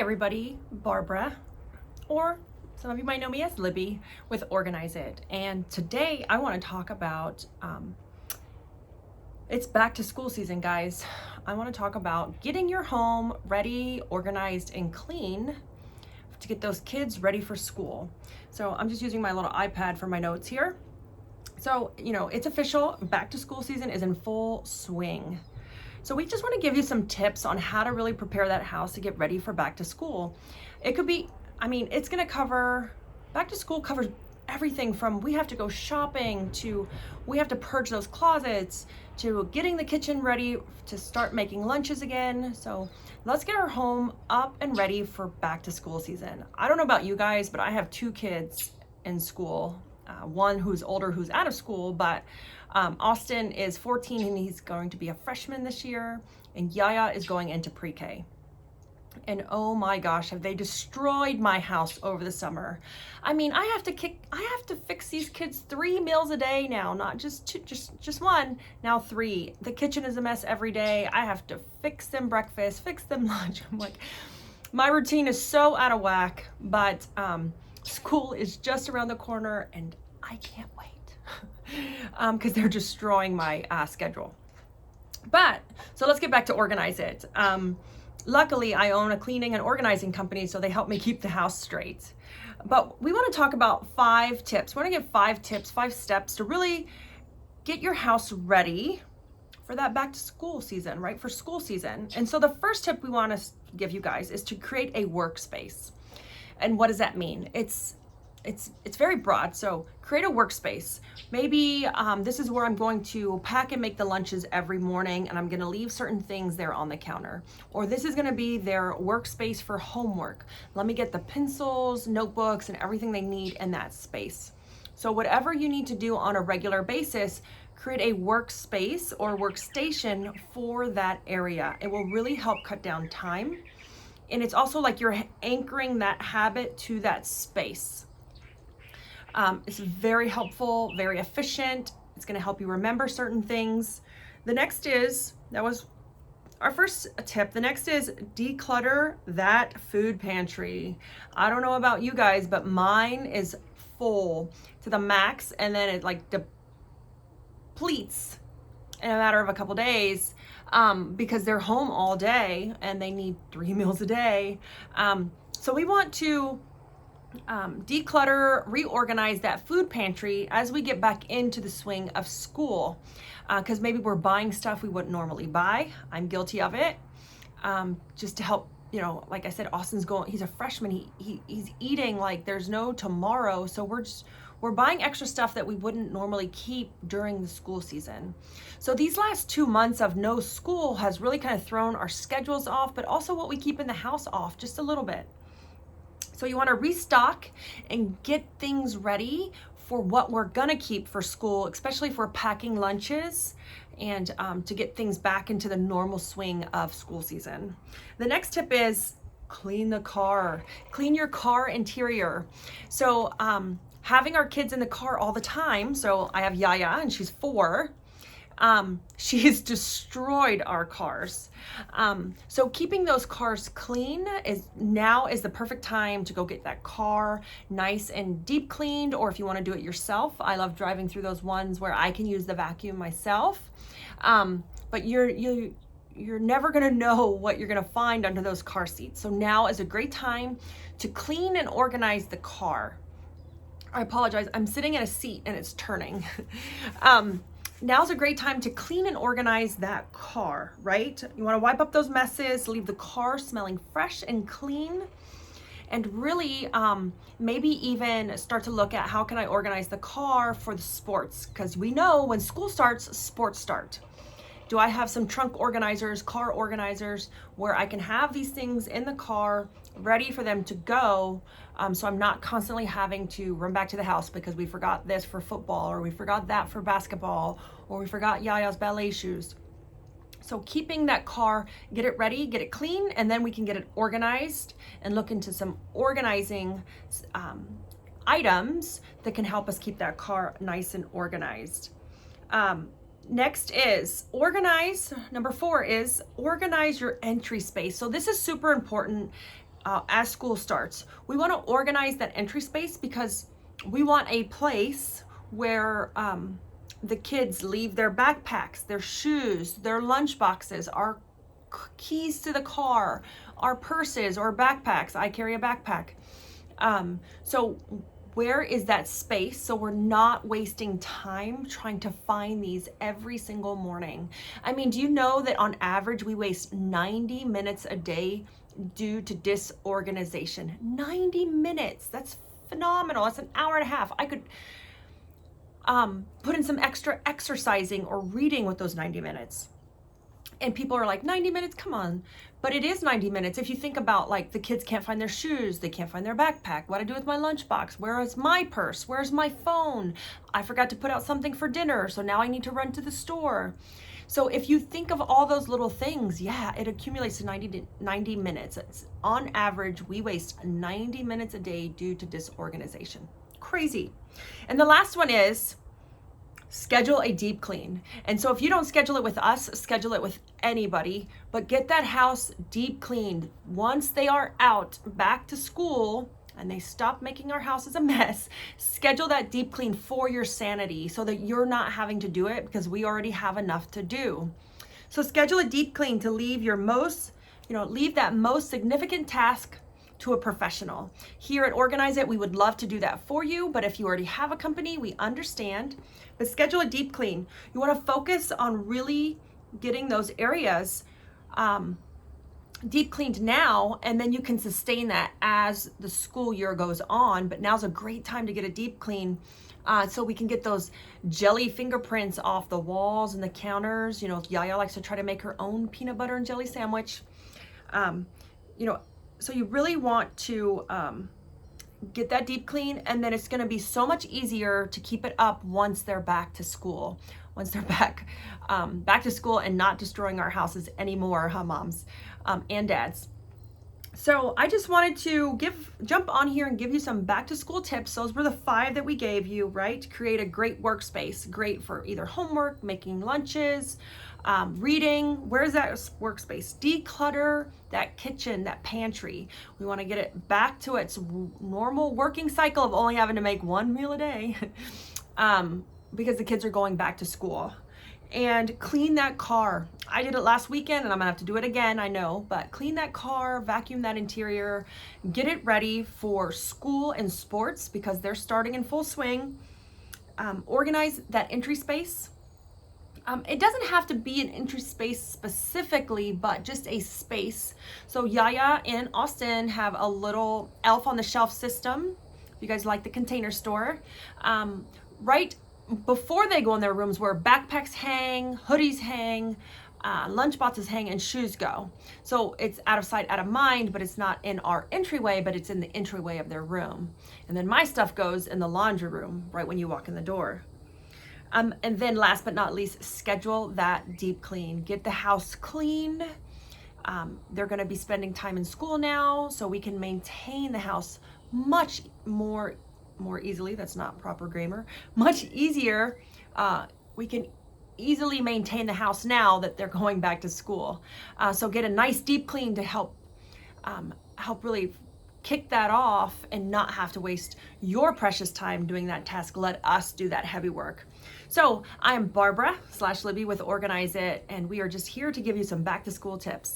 everybody, Barbara, or some of you might know me as Libby with Organize It. And today I want to talk about, it's back to school season, guys. I want to talk about getting your home ready, organized, and clean to get those kids ready for school. So I'm just using my little iPad for my notes here. So, it's official, back to school season is in full swing. So we just want to give you some tips on how to really prepare that house to get ready for back to school. It could be, it's going to cover, back to school covers everything from we have to go shopping to we have to purge those closets to getting the kitchen ready to start making lunches again. So let's get our home up and ready for back to school season. I don't know about you guys, but I have two kids in school. One who's older, who's out of school, but Austin is 14 and he's going to be a freshman this year, and Yaya is going into pre-K. And oh my gosh, have they destroyed my house over the summer. I have to fix these kids 3 meals a day now, not just two, just one, now 3. The kitchen is a mess every day. I have to fix them breakfast, fix them lunch. I'm like, my routine is so out of whack, but school is just around the corner and I can't wait because they're destroying my schedule. But so let's get back to Organize It. Luckily, I own a cleaning and organizing company, so they help me keep the house straight. But we want to talk about 5 tips. We want to give 5 tips, 5 steps to really get your house ready for that back to school season, right? For school season. And so the first tip we want to give you guys is to create a workspace. And what does that mean? It's very broad. So create a workspace. Maybe this is where I'm going to pack and make the lunches every morning, and I'm going to leave certain things there on the counter. Or this is going to be their workspace for homework. Let me get the pencils, notebooks, and everything they need in that space. So whatever you need to do on a regular basis, create a workspace or workstation for that area. It will really help cut down time. And it's also like you're anchoring that habit to that space. It's very helpful, very efficient. It's going to help you remember certain things. The next is, that was our first tip. The next is declutter that food pantry. I don't know about you guys, but mine is full to the max, and then it like depletes in a matter of a couple days because they're home all day and they need 3 meals a day. So we want to declutter, reorganize that food pantry as we get back into the swing of school, because maybe we're buying stuff we wouldn't normally buy. I'm guilty of it. Just to help, like I said, Austin's he's a freshman. He's eating like there's no tomorrow. So we're buying extra stuff that we wouldn't normally keep during the school season. So these last 2 months of no school has really kind of thrown our schedules off, but also what we keep in the house off just a little bit. So you want to restock and get things ready for what we're gonna keep for school, especially for packing lunches and to get things back into the normal swing of school season. The next tip is clean the car. Clean your car interior. So having our kids in the car all the time. So I have Yaya and she's 4. She's destroyed our cars. So keeping those cars clean is the perfect time to go get that car nice and deep cleaned, or if you want to do it yourself. I love driving through those ones where I can use the vacuum myself. But you're never going to know what you're going to find under those car seats. So now is a great time to clean and organize the car. I apologize. I'm sitting in a seat and it's turning. Now's a great time to clean and organize that car, right? You want to wipe up those messes, leave the car smelling fresh and clean, and really maybe even start to look at how can I organize the car for the sports, because we know when school starts, sports start. Do I have some trunk organizers, car organizers, where I can have these things in the car ready for them to go, so I'm not constantly having to run back to the house because we forgot this for football, or we forgot that for basketball, or we forgot Yaya's ballet shoes. So keeping that car, get it ready, get it clean, and then we can get it organized and look into some organizing items that can help us keep that car nice and organized. Next is organize. Number 4 is organize your entry space. So this is super important. as school starts. We want to organize that entry space because we want a place where the kids leave their backpacks, their shoes, their lunch boxes, our keys to the car, our purses or backpacks. I carry a backpack. So where is that space so we're not wasting time trying to find these every single morning? I mean, do you know that on average we waste 90 minutes a day due to disorganization? 90 minutes. That's phenomenal. That's an hour and a half. I could put in some extra exercising or reading with those 90 minutes. And people are like, 90 minutes, come on. But it is 90 minutes. If you think about, like, the kids can't find their shoes, they can't find their backpack, what do I do with my lunchbox? Where is my purse? Where's my phone? I forgot to put out something for dinner, so now I need to run to the store. So if you think of all those little things, yeah, it accumulates to 90 minutes. It's, on average, we waste 90 minutes a day due to disorganization. Crazy. And the last one is schedule a deep clean. And so if you don't schedule it with us, schedule it with anybody, but get that house deep cleaned. Once they are out back to school and they stop making our houses a mess, schedule that deep clean for your sanity so that you're not having to do it because we already have enough to do. So schedule a deep clean to leave leave that most significant task to a professional. Here at Organize It, we would love to do that for you, but if you already have a company, we understand. But schedule a deep clean. You want to focus on really getting those areas deep cleaned now, and then you can sustain that as the school year goes on. But now's a great time to get a deep clean so we can get those jelly fingerprints off the walls and the counters. You know, Yaya likes to try to make her own peanut butter and jelly sandwich. So you really want to get that deep clean, and then it's going to be so much easier to keep it up once they're back to school. Once they're back to school and not destroying our houses anymore, huh, moms and dads? So I just wanted to jump on here and give you some back to school tips. Those were the 5 that we gave you, right? Create a great workspace, great for either homework, making lunches, reading. Where's that workspace? Declutter that kitchen, that pantry. We want to get it back to its normal working cycle of only having to make 1 meal a day because the kids are going back to school. And clean that car. I did it last weekend and I'm gonna have to do it again, I know, but clean that car, vacuum that interior, get it ready for school and sports because they're starting in full swing. Organize that entry space. It doesn't have to be an entry space specifically, but just a space. So Yaya and Austin have a little elf on the shelf system. If you guys like the Container Store, right before they go in their rooms where backpacks hang, hoodies hang, lunch boxes hang, and shoes go. So it's out of sight, out of mind, but it's not in our entryway, but it's in the entryway of their room. And then my stuff goes in the laundry room right when you walk in the door. And then last but not least, schedule that deep clean. Get the house clean. They're going to be spending time in school now, so we can maintain the house much more easily. That's not proper grammar. Much easier. We can easily maintain the house now that they're going back to school. So get a nice deep clean to help really kick that off and not have to waste your precious time doing that task. Let us do that heavy work. So I am Barbara /Libby with Organize It, and we are just here to give you some back to school tips.